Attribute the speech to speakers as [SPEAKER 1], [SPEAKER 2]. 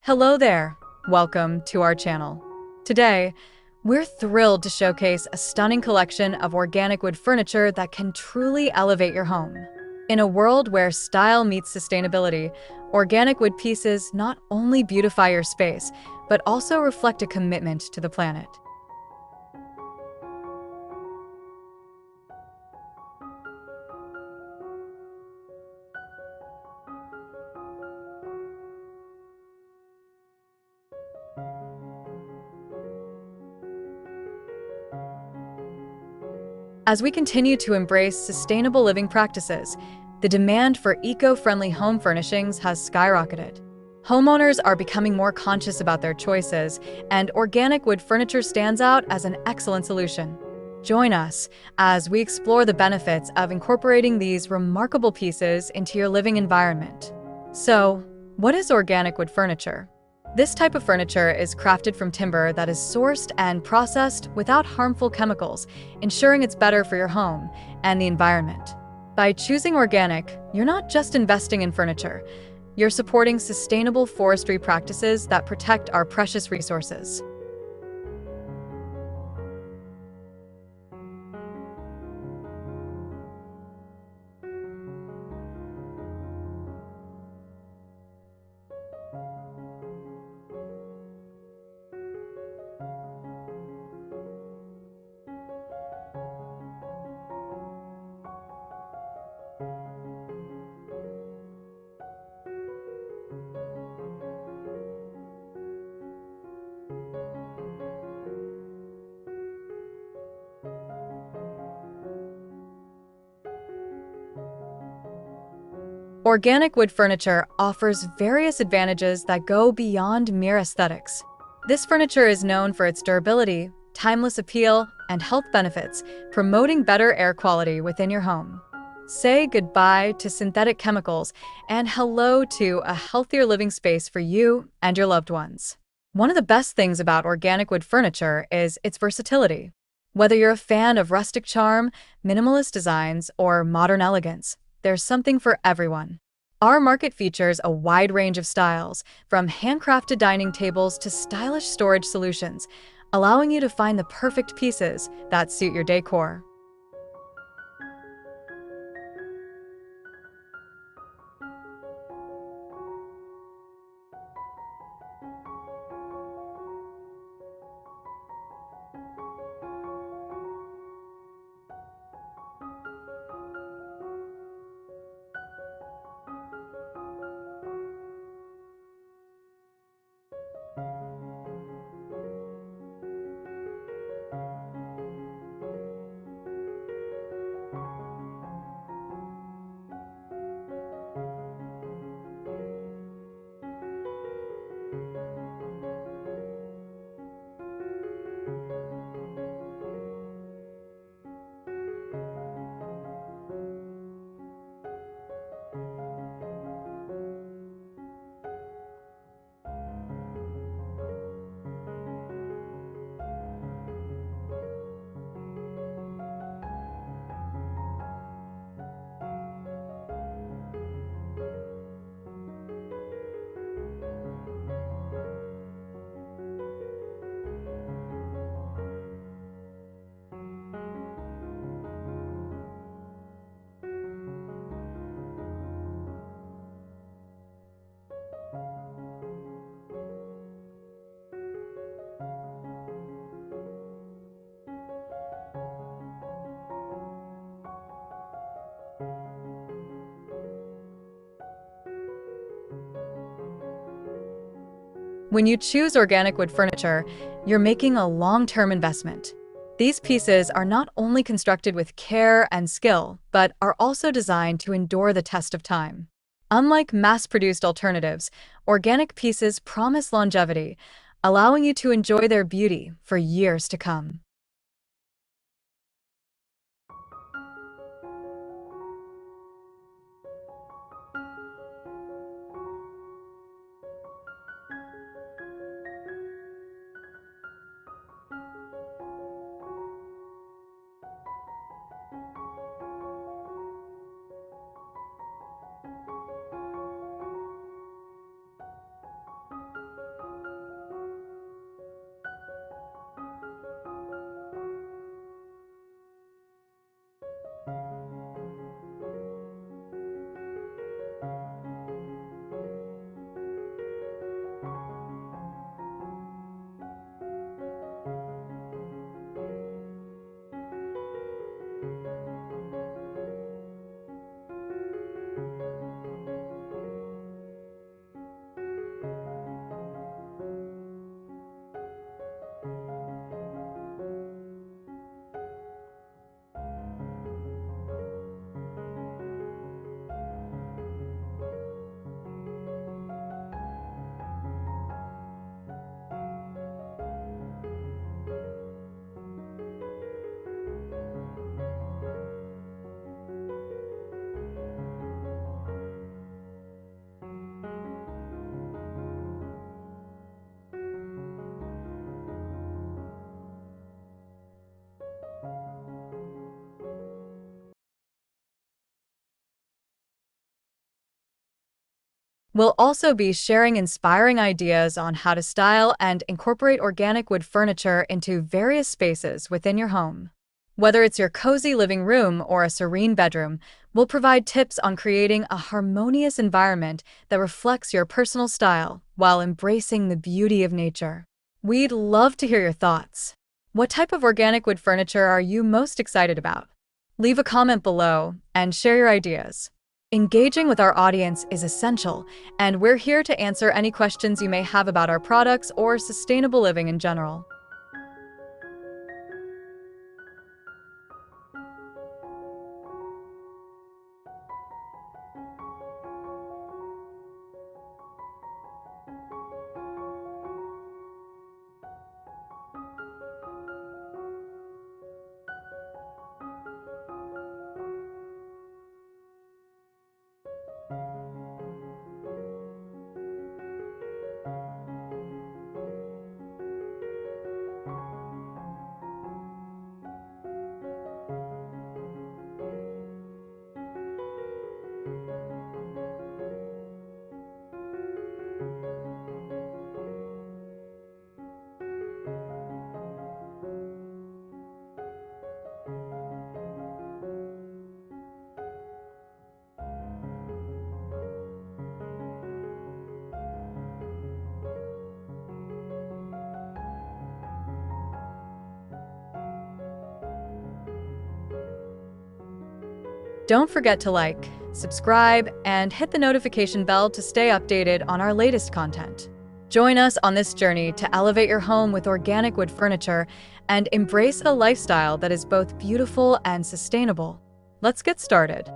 [SPEAKER 1] Hello there. Welcome to our channel. Today, we're thrilled to showcase a stunning collection of organic wood furniture that can truly elevate your home. In a world where style meets sustainability, organic wood pieces not only beautify your space, but also reflect a commitment to the planet. As we continue to embrace sustainable living practices, the demand for eco-friendly home furnishings has skyrocketed. Homeowners are becoming more conscious about their choices, and organic wood furniture stands out as an excellent solution. Join us as we explore the benefits of incorporating these remarkable pieces into your living environment. So, what is organic wood furniture? This type of furniture is crafted from timber that is sourced and processed without harmful chemicals, ensuring it's better for your home and the environment. By choosing organic, you're not just investing in furniture, you're supporting sustainable forestry practices that protect our precious resources. Organic wood furniture offers various advantages that go beyond mere aesthetics. This furniture is known for its durability, timeless appeal, and health benefits, promoting better air quality within your home. Say goodbye to synthetic chemicals and hello to a healthier living space for you and your loved ones. One of the best things about organic wood furniture is its versatility. Whether you're a fan of rustic charm, minimalist designs, or modern elegance, there's something for everyone. Our market features a wide range of styles, from handcrafted dining tables to stylish storage solutions, allowing you to find the perfect pieces that suit your decor. When you choose organic wood furniture, you're making a long-term investment. These pieces are not only constructed with care and skill, but are also designed to endure the test of time. Unlike mass-produced alternatives, organic pieces promise longevity, allowing you to enjoy their beauty for years to come. We'll also be sharing inspiring ideas on how to style and incorporate organic wood furniture into various spaces within your home. Whether it's your cozy living room or a serene bedroom, we'll provide tips on creating a harmonious environment that reflects your personal style while embracing the beauty of nature. We'd love to hear your thoughts. What type of organic wood furniture are you most excited about? Leave a comment below and share your ideas. Engaging with our audience is essential, and we're here to answer any questions you may have about our products or sustainable living in general. Don't forget to like, subscribe, and hit the notification bell to stay updated on our latest content. Join us on this journey to elevate your home with organic wood furniture and embrace a lifestyle that is both beautiful and sustainable. Let's get started.